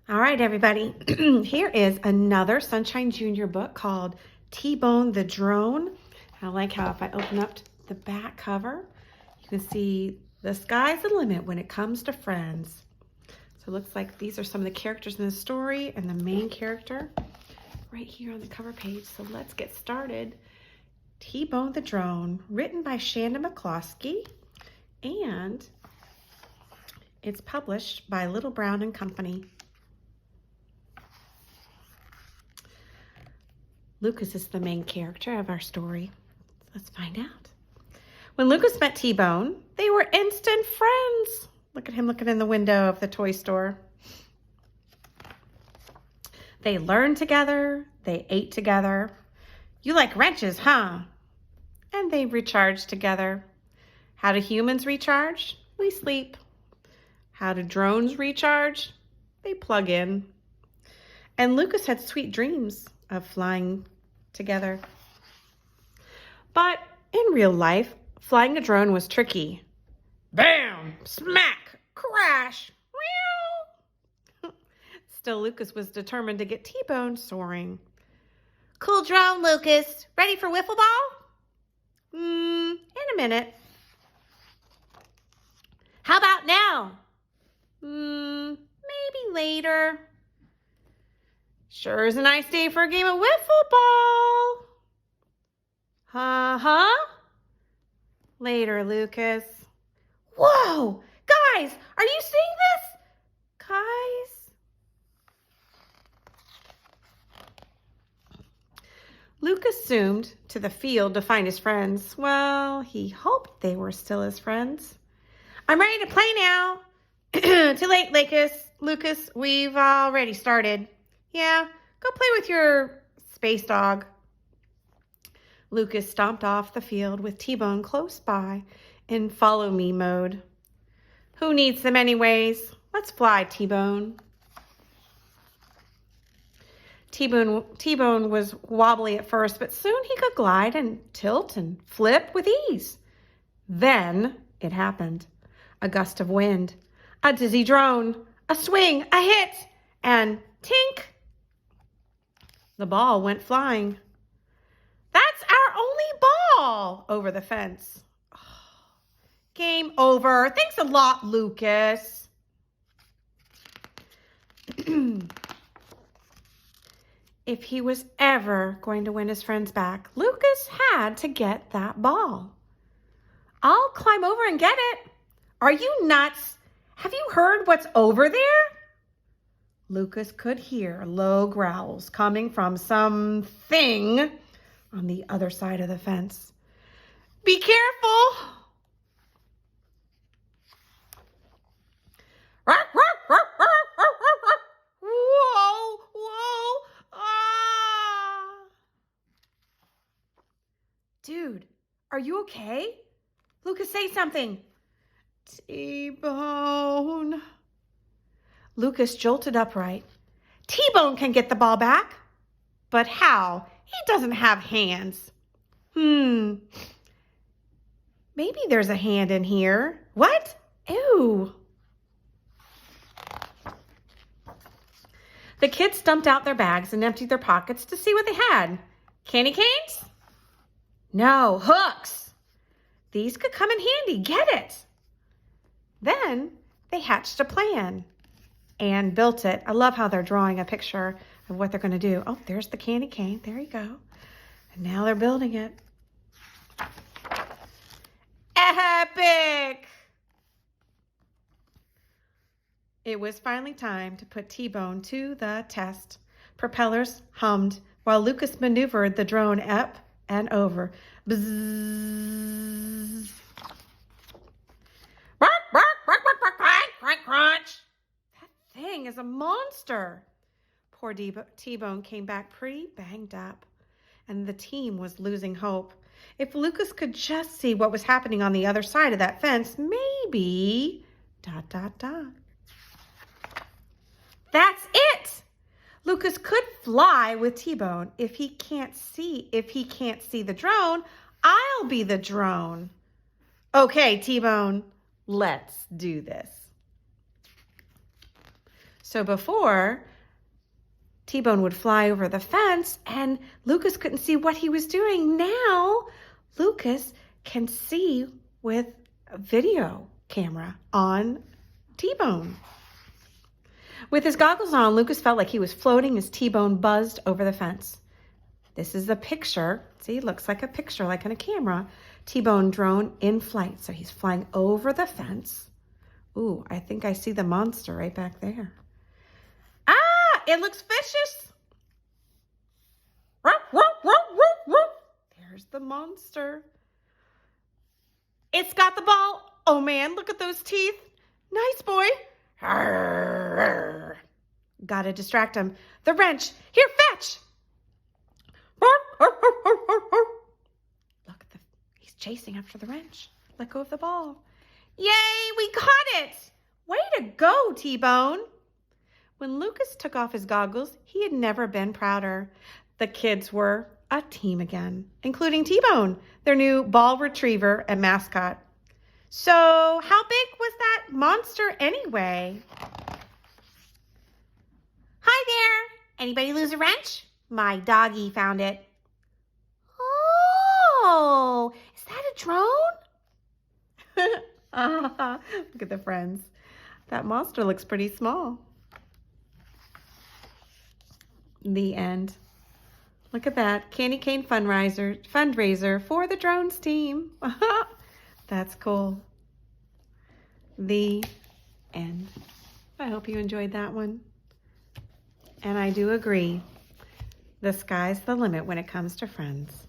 All right, everybody. Here is another Sunshine Junior book called T-Bone the Drone. I like how if I open up the back cover, you can see the sky's the limit when it comes to friends. So it looks like these are some of the characters in the story and the main character right here on the cover page. So let's get started. T-Bone the Drone, written by McCloskey, and it's published by Little Brown and Company. Lucas is the main character of our story. Let's find out. When Lucas met T-Bone, they were instant friends. Look at him looking in the window of the toy store. They learned together. They ate together. You like wrenches, huh? And they recharged together. How do humans recharge? We sleep. How do drones recharge? They plug in. And Lucas had sweet dreams of flying together. But in real life, flying a drone was tricky. Bam! Smack! Crash! Meow! Still, Lucas was determined to get T-Bone soaring. Cool drone, Lucas. Ready for wiffle ball? In a minute. How about now? Maybe later. Sure is a nice day for a game of wiffle ball. Later, Lucas. Whoa! Guys, are you seeing this? Guys? Lucas zoomed to the field to find his friends. Well, he hoped they were still his friends. I'm ready to play now. Too late, Lucas. We've already started. Yeah, go play with your space dog. Lucas stomped off the field with T-Bone close by in follow me mode. Who needs them anyways? Let's fly, T-Bone. T-Bone was wobbly at first, but soon he could glide and tilt and flip with ease. Then it happened. A gust of wind, a dizzy drone, a swing, a hit, and tink! The ball went flying. That's our only ball! Over the fence. Oh, game over. Thanks a lot, Lucas. If he was ever going to win his friends back, Lucas had to get that ball. I'll climb over and get it. Are you nuts? Have you heard what's over there? Lucas could hear low growls coming from something on the other side of the fence. Be careful! Whoa, whoa, ah! Dude, are you okay? Lucas, say something. T-Bone. Lucas jolted upright. T-Bone can get the ball back. But how? He doesn't have hands. Maybe there's a hand in here. What? Ew. The kids dumped out their bags and emptied their pockets to see what they had. Candy canes? No, hooks. These could come in handy. Get it. Then they hatched a plan and built it. I love how they're drawing a picture of what they're going to do. Oh, there's the candy cane. There you go. And now they're building it. Epic! It was finally time to put T-Bone to the test. Propellers hummed while Lucas maneuvered the drone up and over. Bzzz. Bark, bark, bark, bark, bark, crunch, crunch, crunch. That thing is a monster. Poor T-Bone came back pretty banged up, and the team was losing hope. If Lucas could just see what was happening on the other side of that fence, maybe... ... That's it! Lucas could fly with T-Bone. If he can't see the drone, I'll be the drone. Okay, T-Bone, let's do this. So before, T-Bone would fly over the fence and Lucas couldn't see what he was doing. Now, Lucas can see with a video camera on T-Bone. With his goggles on, Lucas felt like he was floating as T-Bone buzzed over the fence. This is the picture. See, it looks like a picture, like on a camera. T-Bone drone in flight. So he's flying over the fence. Ooh, I think I see the monster right back there. Ah, it looks vicious. There's the monster. It's got the ball. Oh man, look at those teeth. Nice boy. Gotta distract him. The wrench. Here, fetch. Look, he's chasing after the wrench. Let go of the ball. Yay, we got it. Way to go, T-Bone. When Lucas took off his goggles, he had never been prouder. The kids were a team again, including T-Bone, their new ball retriever and mascot. So how big was that monster anyway? Hi there. Anybody lose a wrench? My doggy found it. Oh, is that a drone? Look at the friends. That monster looks pretty small. The end. Look at that. Candy cane fundraiser for the drones team. That's cool. The end. I hope you enjoyed that one. And I do agree. The sky's the limit when it comes to friends.